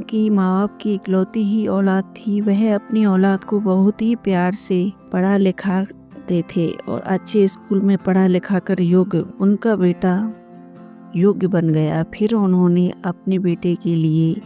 की माँ बाप की इकलौती ही औलाद थी, वह अपनी औलाद को बहुत ही प्यार से पढ़ा लिखाते थे और अच्छे स्कूल में पढ़ा लिखा कर उनका बेटा योग्य बन गया। फिर उन्होंने अपने बेटे के लिए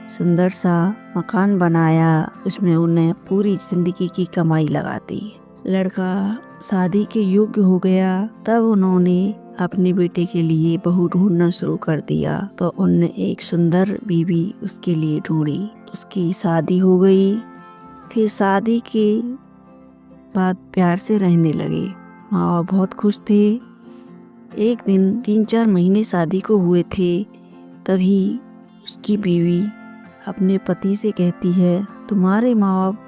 सुंदर सा मकान बनाया, उसमें उन्हें पूरी जिंदगी की कमाई लगा दी। लड़का शादी के योग्य हो गया, तब उन्होंने अपने बेटे के लिए बहू ढूंढना शुरू कर दिया। तो उनने एक सुंदर बीवी उसके लिए ढूंढी, उसकी शादी हो गई। फिर शादी के बाद प्यार से रहने लगे, माँ बाप बहुत खुश थे। एक दिन 3-4 महीने शादी को हुए थे, तभी उसकी बीवी अपने पति से कहती है, तुम्हारे माँ बाप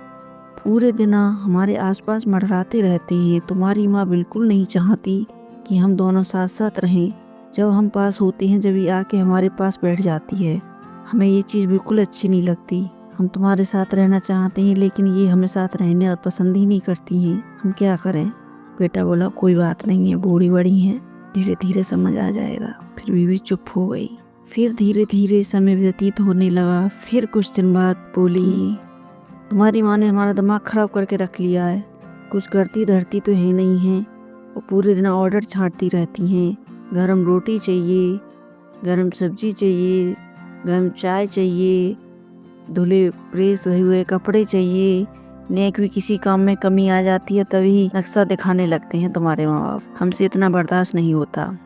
पूरे दिन हमारे आसपास मंडराते रहते हैं, तुम्हारी माँ बिल्कुल नहीं चाहती कि हम दोनों साथ साथ रहें। जब हम पास होते हैं, जब ये आके हमारे पास बैठ जाती है, हमें ये चीज़ बिल्कुल अच्छी नहीं लगती। हम तुम्हारे साथ रहना चाहते हैं, लेकिन ये हमें साथ रहने और पसंद ही नहीं करती हैं, हम क्या करें। बेटा बोला, कोई बात नहीं है, बूढ़ी बड़ी हैं, धीरे धीरे समझ आ जाएगा। फिर बीवी चुप हो गई। फिर धीरे धीरे समय व्यतीत होने लगा। फिर कुछ दिन बाद बोली, तुम्हारी माँ ने हमारा दिमाग खराब करके रख लिया है, कुछ करती धरती तो है नहीं है, वो पूरे दिन ऑर्डर छांटती रहती हैं। गरम रोटी चाहिए, गरम सब्जी चाहिए, गरम चाय चाहिए, धुले प्रेस हुए कपड़े चाहिए। नेक भी किसी काम में कमी आ जाती है तभी नक्शा दिखाने लगते हैं तुम्हारे माँ बाप, हमसे इतना बर्दाश्त नहीं होता।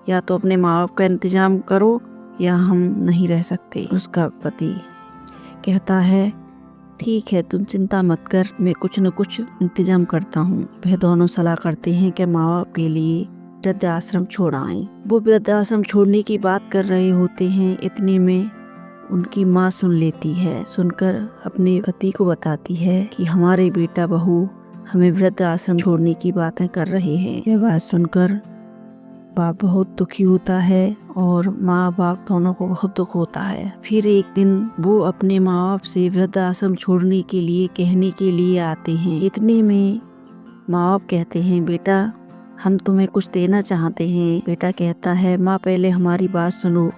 या तो अपने माँ बाप का इंतजाम करो या हम नहीं रह सकते। उसका पति कहता है, ठीक है, तुम चिंता मत कर, मैं कुछ न कुछ इंतजाम करता हूँ। वह दोनों सलाह करते हैं कि माँ बाप के लिए वृद्ध आश्रम छोड़ आएं। वो वृद्ध आश्रम छोड़ने की बात कर रहे होते हैं, इतने में उनकी माँ सुन लेती है। सुनकर अपने पति को बताती है कि हमारे बेटा बहू हमें वृद्ध आश्रम छोड़ने की बातें कर रहे हैं। यह बात सुनकर बाप बहुत दुखी होता है और माँ बाप दोनों को बहुत दुख होता है। फिर एक दिन वो अपने माँ बाप से वृद्ध आश्रम छोड़ने के लिए कहने के लिए आते हैं। इतने में माँ बाप कहते हैं, बेटा हम तुम्हें कुछ देना चाहते हैं। बेटा कहता है, माँ पहले हमारी बात सुनो,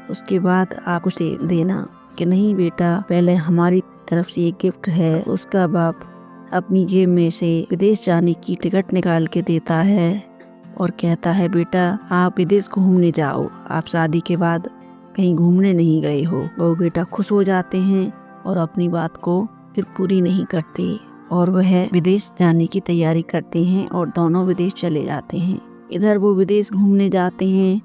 उसके बाद आप कुछ देना। कि नहीं बेटा, पहले हमारी तरफ से एक गिफ्ट है। उसका बाप अपनी जेब में से विदेश जाने की टिकट निकाल के देता है और कहता है, बेटा आप विदेश घूमने जाओ, आप शादी के बाद कहीं घूमने नहीं गए हो। वो बेटा खुश हो जाते हैं और अपनी बात को फिर पूरी नहीं करते और वह विदेश जाने की तैयारी करते हैं और दोनों विदेश चले जाते हैं। इधर वो विदेश घूमने जाते हैं,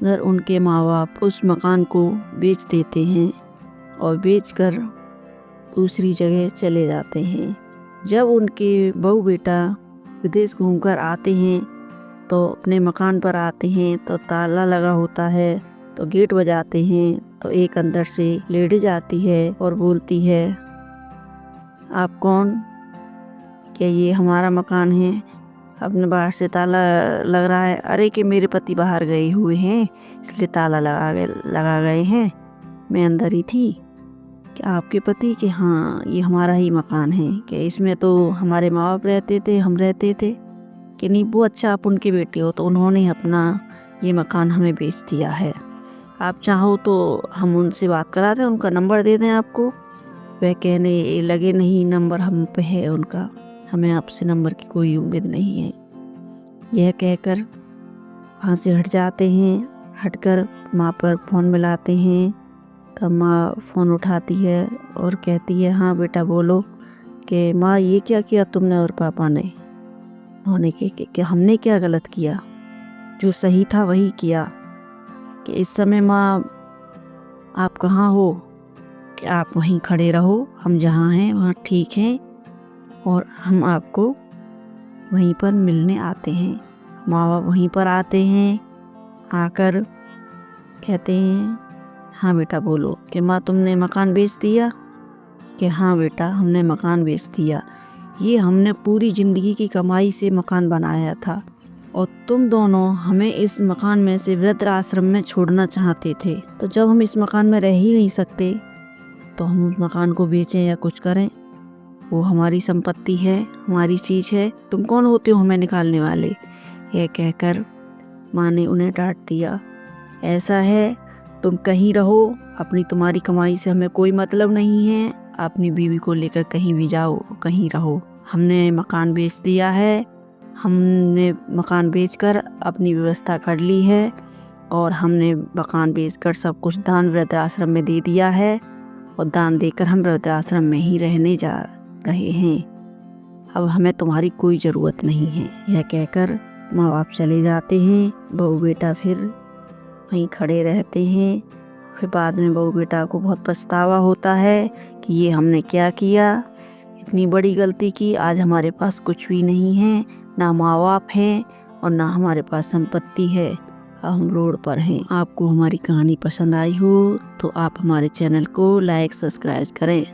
उधर उनके माँ बाप उस मकान को बेच देते हैं और बेचकर दूसरी जगह चले जाते हैं। जब उनके बहू बेटा विदेश घूमकर आते हैं तो अपने मकान पर आते हैं तो ताला लगा होता है, तो गेट बजाते हैं तो एक अंदर से लेडीज आती है और बोलती है, आप कौन? क्या ये हमारा मकान है? अपने बाहर से ताला लग रहा है। अरे कि मेरे पति बाहर गए हुए हैं इसलिए ताला लगा गए हैं, मैं अंदर ही थी। कि आपके पति? कि हाँ, ये हमारा ही मकान है। कि इसमें तो हमारे माँ बाप रहते थे, हम रहते थे। कि नहीं, वो अच्छा, आप उनके बेटे हो तो उन्होंने अपना ये मकान हमें बेच दिया है। आप चाहो तो हम उनसे बात करा दें, उनका नंबर दे दें आपको। वह कहने लगे, नहीं, नंबर हम पे है उनका, हमें आपसे नंबर की कोई उम्मीद नहीं है। यह कहकर वहाँ से हट जाते हैं। हटकर माँ पर फ़ोन मिलाते हैं तब माँ फ़ोन उठाती है और कहती है, हाँ बेटा बोलो। कि माँ ये क्या किया तुमने और पापा ने? उन्होंने कि हमने क्या गलत किया, जो सही था वही किया। कि इस समय माँ आप कहाँ हो? कि आप वहीं खड़े रहो, हम जहाँ हैं वहाँ ठीक हैं और हम आपको वहीं पर मिलने आते हैं। माँ बाप वहीं पर आते हैं, आकर कहते हैं, हाँ बेटा बोलो। कि माँ तुमने मकान बेच दिया? कि हाँ बेटा हमने मकान बेच दिया, ये हमने पूरी ज़िंदगी की कमाई से मकान बनाया था और तुम दोनों हमें इस मकान में से वृद्ध आश्रम में छोड़ना चाहते थे। तो जब हम इस मकान में रह ही नहीं सकते तो हम उस मकान को बेचें या कुछ करें, वो हमारी संपत्ति है, हमारी चीज़ है, तुम कौन होते हो हमें निकालने वाले? यह कहकर माँ ने उन्हें डांट दिया। ऐसा है तुम कहीं रहो, तुम्हारी कमाई से हमें कोई मतलब नहीं है। अपनी बीवी को लेकर कहीं भी जाओ, कहीं रहो। हमने मकान बेच दिया है, हमने मकान बेचकर अपनी व्यवस्था कर ली है और हमने मकान बेचकर सब कुछ दान वृद्धाश्रम में दे दिया है और दान देकर हम वृद्धाश्रम में ही रहने जा रहे हैं। अब हमें तुम्हारी कोई ज़रूरत नहीं है। यह कहकर माँ बाप चले जाते हैं। बहू बेटा फिर वहीं खड़े रहते हैं। फिर बाद में बहू बेटा को बहुत पछतावा होता है कि ये हमने क्या किया, इतनी बड़ी गलती की। आज हमारे पास कुछ भी नहीं है, ना माँ बाप हैं और ना हमारे पास संपत्ति है। अब हम रोड पर हैं। आपको हमारी कहानी पसंद आई हो तो आप हमारे चैनल को लाइक सब्सक्राइब करें।